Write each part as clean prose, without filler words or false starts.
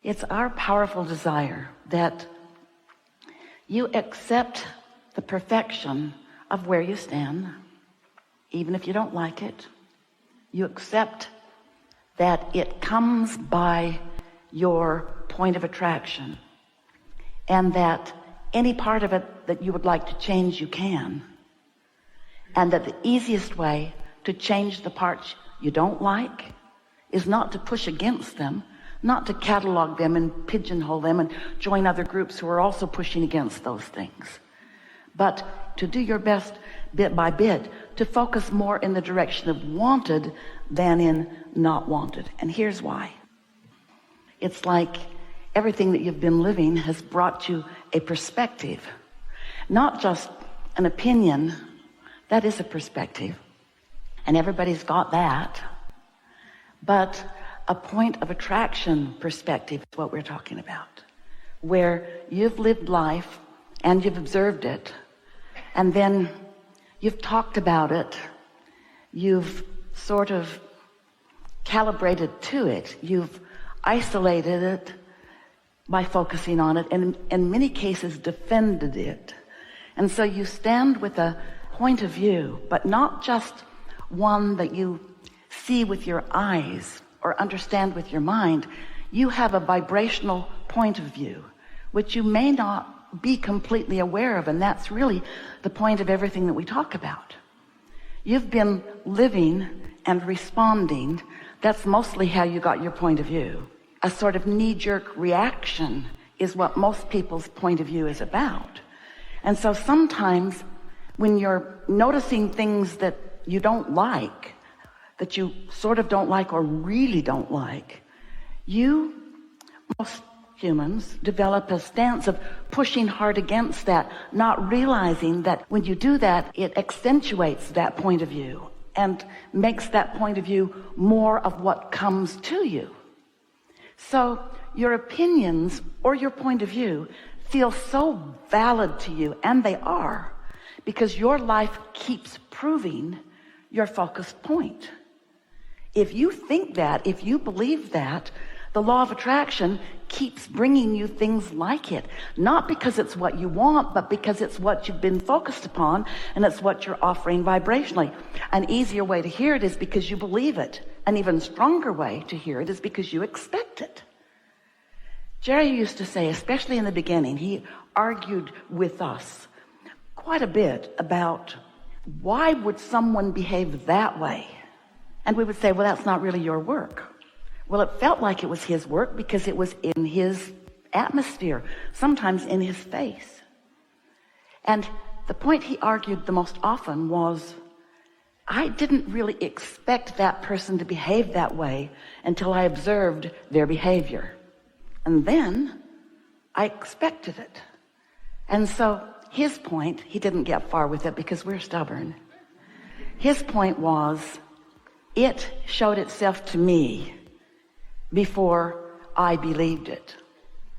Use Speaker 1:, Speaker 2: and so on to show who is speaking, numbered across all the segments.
Speaker 1: It's our powerful desire that you accept the perfection of where you stand, even if you don't like it. You accept that it comes by your point of attraction, and that any part of it that you would like to change, you can. And that the easiest way to change the parts you don't like is not to push against them, not to catalog them and pigeonhole them and join other groups who are also pushing against those things, but to do your best bit by bit to focus more in the direction of wanted than in not wanted. And here's why. It's like everything that you've been living has brought you a perspective, not just an opinion. That is a perspective, and everybody's got that, but a point of attraction perspective is what we're talking about, where you've lived life and you've observed it, and then you've talked about it, you've sort of calibrated to it, you've isolated it by focusing on it, and in many cases defended it. And so you stand with a point of view, but not just one that you see with your eyes or understand with your mind. You have a vibrational point of view, which you may not be completely aware of, and that's really the point of everything that we talk about. You've been living and responding. That's mostly how you got your point of view. A sort of knee-jerk reaction is what most people's point of view is about. And so sometimes when you're noticing things that you don't like, that you sort of don't like or really don't like, most humans develop a stance of pushing hard against that, not realizing that when you do that, it accentuates that point of view and makes that point of view more of what comes to you. So your opinions or your point of view feel so valid to you, and they are, because your life keeps proving your focused point. If you think that, if you believe that, the law of attraction keeps bringing you things like it, not because it's what you want, but because it's what you've been focused upon, and it's what you're offering vibrationally. An easier way to hear it is because you believe it. An even stronger way to hear it is because you expect it. Jerry used to say, especially in the beginning, he argued with us quite a bit about why would someone behave that way? And we would say, well, that's not really your work. Well, it felt like it was his work because it was in his atmosphere, sometimes in his face. And the point he argued the most often was, I didn't really expect that person to behave that way until I observed their behavior. And then I expected it. And so his point, he didn't get far with it because we're stubborn. His point was, it showed itself to me before I believed it.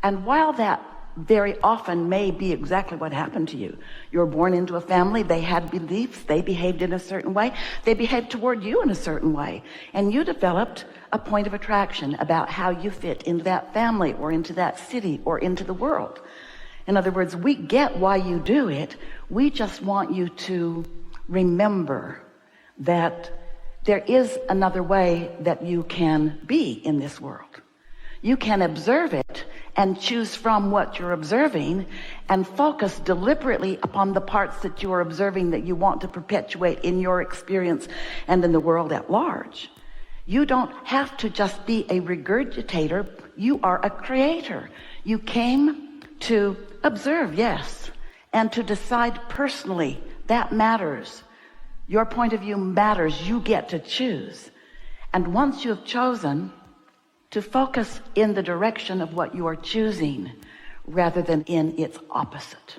Speaker 1: And while that very often may be exactly what happened to you, you were born into a family, they had beliefs, they behaved in a certain way, they behaved toward you in a certain way, and you developed a point of attraction about how you fit into that family or into that city or into the world. In other words, we get why you do it. We just want you to remember that there is another way that you can be in this world. You can observe it and choose from what you're observing and focus deliberately upon the parts that you are observing that you want to perpetuate in your experience and in the world at large. You don't have to just be a regurgitator. You are a creator. You came to observe, yes, and to decide personally. That matters. Your point of view matters. You get to choose. And once you have chosen, to focus in the direction of what you are choosing rather than in its opposite.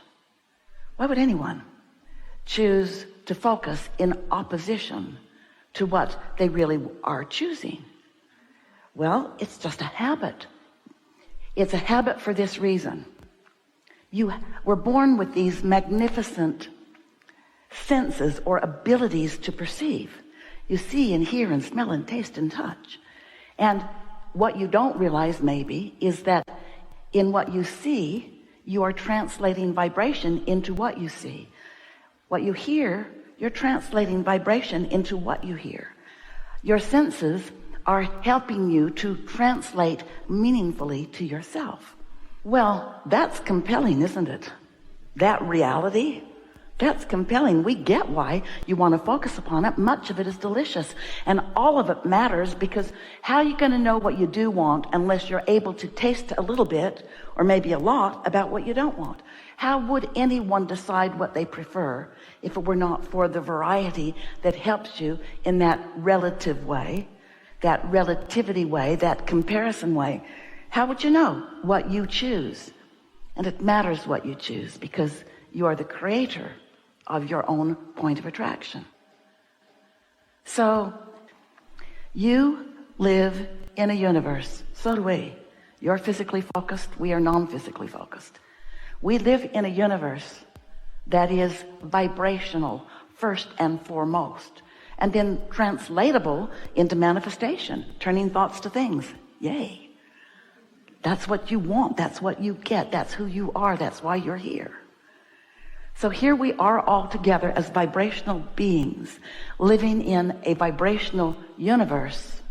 Speaker 1: Why would anyone choose to focus in opposition to what they really are choosing? Well, it's just a habit. It's a habit for this reason. You were born with these magnificent senses or abilities to perceive. You see and hear and smell and taste and touch. And what you don't realize maybe is that in what you see, you are translating vibration into what you see. What you hear, you're translating vibration into what you hear. Your senses are helping you to translate meaningfully to yourself. Well, that's compelling, isn't it? That reality, that's compelling. We get why you want to focus upon it. Much of it is delicious, and all of it matters, because how are you going to know what you do want unless you're able to taste a little bit or maybe a lot about what you don't want? How would anyone decide what they prefer if it were not for the variety that helps you in that relative way, that relativity way, that comparison way? How would you know what you choose? And it matters what you choose, because you are the creator of your own point of attraction. So you live in a universe. So do we. You're physically focused. We are non-physically focused. We live in a universe that is vibrational first and foremost, and then translatable into manifestation, turning thoughts to things. Yay. That's what you want. That's what you get. That's who you are. That's why you're here. So here we are all together as vibrational beings living in a vibrational universe.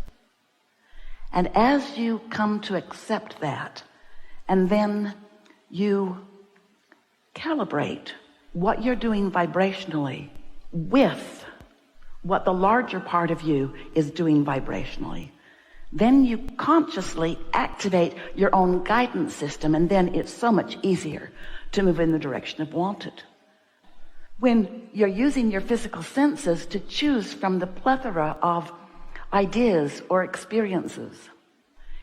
Speaker 1: And as you come to accept that, and then you calibrate what you're doing vibrationally with what the larger part of you is doing vibrationally, then you consciously activate your own guidance system, and then it's so much easier to move in the direction of wanted. When you're using your physical senses to choose from the plethora of ideas or experiences,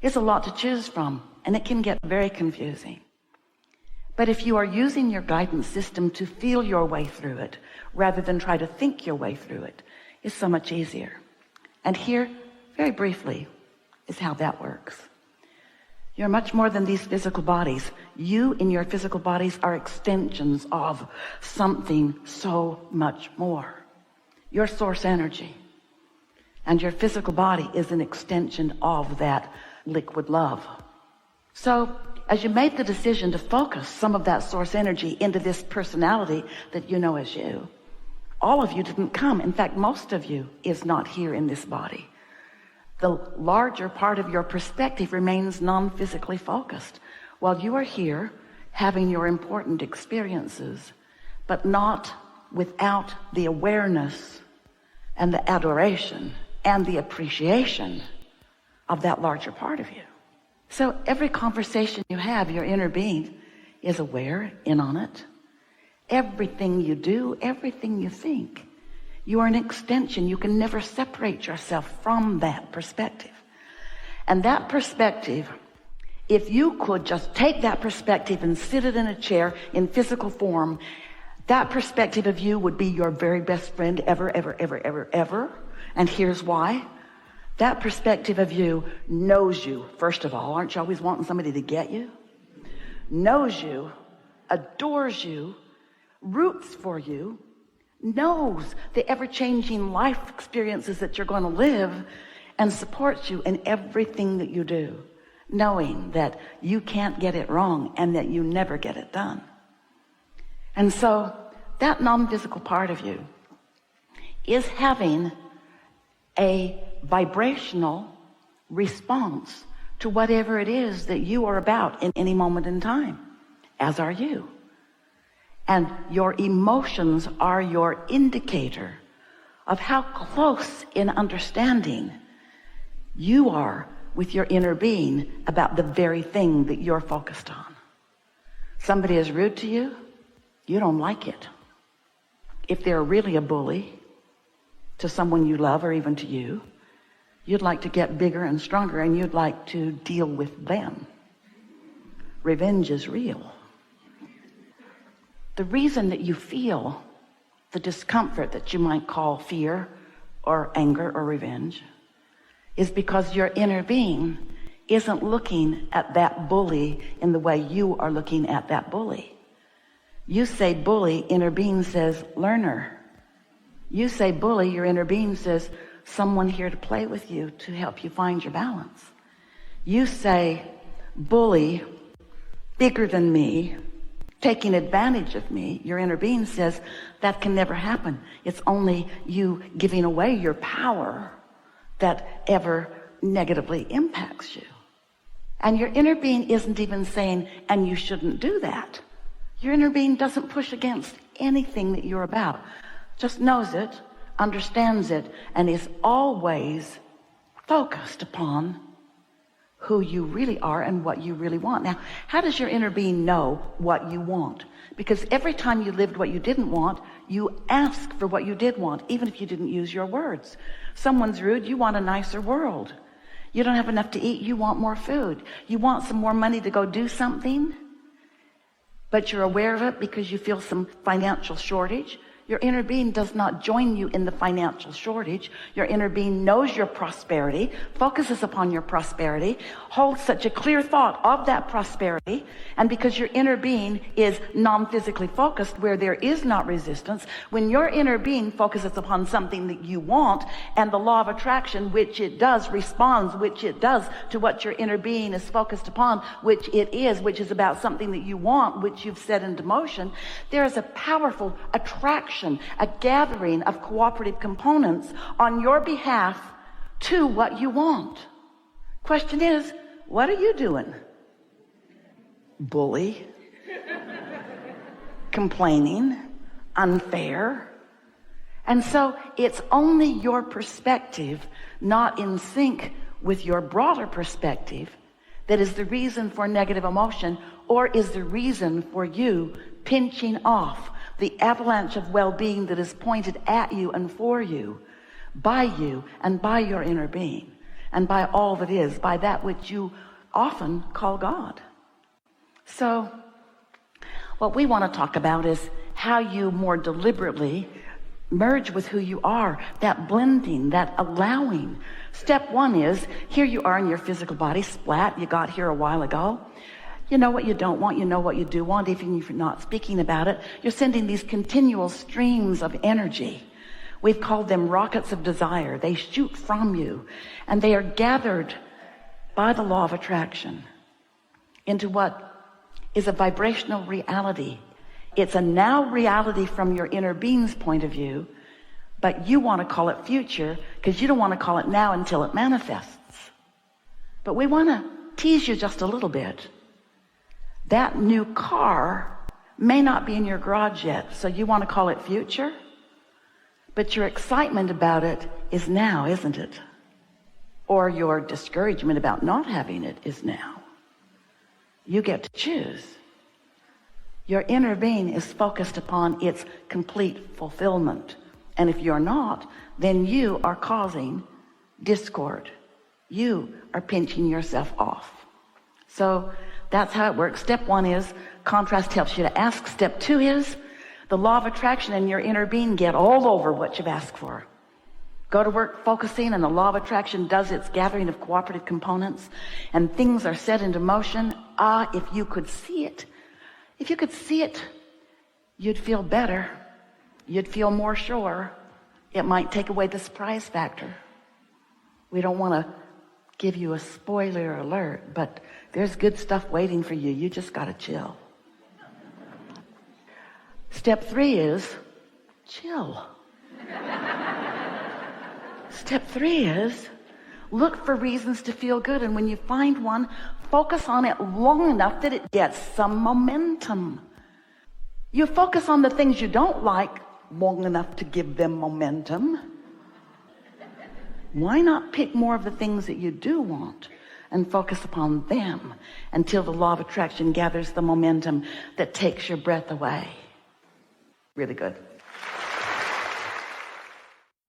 Speaker 1: it's a lot to choose from, and it can get very confusing. But if you are using your guidance system to feel your way through it, rather than try to think your way through it, it's so much easier. And here, very briefly, is how that works. You're much more than these physical bodies. You in your physical bodies are extensions of something so much more. Your source energy. And your physical body is an extension of that liquid love. So as you made the decision to focus some of that source energy into this personality that you know as you, all of you didn't come. In fact, most of you is not here in this body. The larger part of your perspective remains non-physically focused while you are here having your important experiences, but not without the awareness and the adoration and the appreciation of that larger part of you. So every conversation you have, your inner being is aware, in on it. Everything you do, everything you think, you are an extension. You can never separate yourself from that perspective. And that perspective, if you could just take that perspective and sit it in a chair in physical form, that perspective of you would be your very best friend ever, ever, ever, ever, ever. And here's why. That perspective of you knows you, first of all. Aren't you always wanting somebody to get you? Knows you, adores you, roots for you, knows the ever-changing life experiences that you're going to live, and supports you in everything that you do, knowing that you can't get it wrong and that you never get it done. And so that non-physical part of you is having a vibrational response to whatever it is that you are about in any moment in time, as are you. And your emotions are your indicator of how close in understanding you are with your inner being about the very thing that you're focused on. Somebody is rude to you, you don't like it. If they're really a bully to someone you love or even to you, you'd like to get bigger and stronger, and you'd like to deal with them. Revenge is real. The reason that you feel the discomfort that you might call fear or anger or revenge is because your inner being isn't looking at that bully in the way you are looking at that bully. You say bully, inner being says learner. You say bully, your inner being says someone here to play with you, to help you find your balance. You say, bully, bigger than me, taking advantage of me. Your inner being says, that can never happen. It's only you giving away your power that ever negatively impacts you. And your inner being isn't even saying, and you shouldn't do that. Your inner being doesn't push against anything that you're about. Just knows it, understands it, and is always focused upon who you really are and what you really want. Now, how does your inner being know what you want? Because every time you lived what you didn't want, you asked for what you did want, even if you didn't use your words. Someone's rude, you want a nicer world. You don't have enough to eat, you want more food. You want some more money to go do something, but you're aware of it because you feel some financial shortage. Your inner being does not join you in the financial shortage. Your inner being knows your prosperity, focuses upon your prosperity, holds such a clear thought of that prosperity. And because your inner being is non-physically focused, where there is not resistance, when your inner being focuses upon something that you want, and the law of attraction, which it does, responds, which it does to what your inner being is focused upon, which is about something that you want, which you've set into motion, there is a powerful attraction, a gathering of cooperative components on your behalf to what you want. Question is, what are you doing? Bully, complaining, unfair. And so it's only your perspective, not in sync with your broader perspective, that is the reason for negative emotion, or is the reason for you pinching off the avalanche of well-being that is pointed at you and for you, by you and by your inner being, and by all that is, by that which you often call God. So what we want to talk about is how you more deliberately merge with who you are, that blending, that allowing. Step one is, here you are in your physical body, splat, you got here a while ago. You know what you don't want, you know what you do want, even if you're not speaking about it. You're sending these continual streams of energy. We've called them rockets of desire. They shoot from you, and they are gathered by the law of attraction into what is a vibrational reality. It's a now reality from your inner being's point of view, but you want to call it future because you don't want to call it now until it manifests. But we want to tease you just a little bit. That new car may not be in your garage yet, so you want to call it future, but your excitement about it is now, isn't it? Or your discouragement about not having it is now. You get to choose. Your inner being is focused upon its complete fulfillment. And if you're not, then you are causing discord. You are pinching yourself off. So that's how it works. Step one is contrast helps you to ask. Step two is the law of attraction and your inner being get all over what you've asked for. Go to work focusing, and the law of attraction does its gathering of cooperative components, and things are set into motion. If you could see it, you'd feel better. You'd feel more sure. It might take away the surprise factor. We don't want to give you a spoiler alert, but there's good stuff waiting for you. You just got to chill. Step three is chill. Step three is look for reasons to feel good, and when you find one, focus on it long enough that it gets some momentum. You focus on the things you don't like long enough to give them momentum. Why not pick more of the things that you do want and focus upon them until the law of attraction gathers the momentum that takes your breath away? Really good.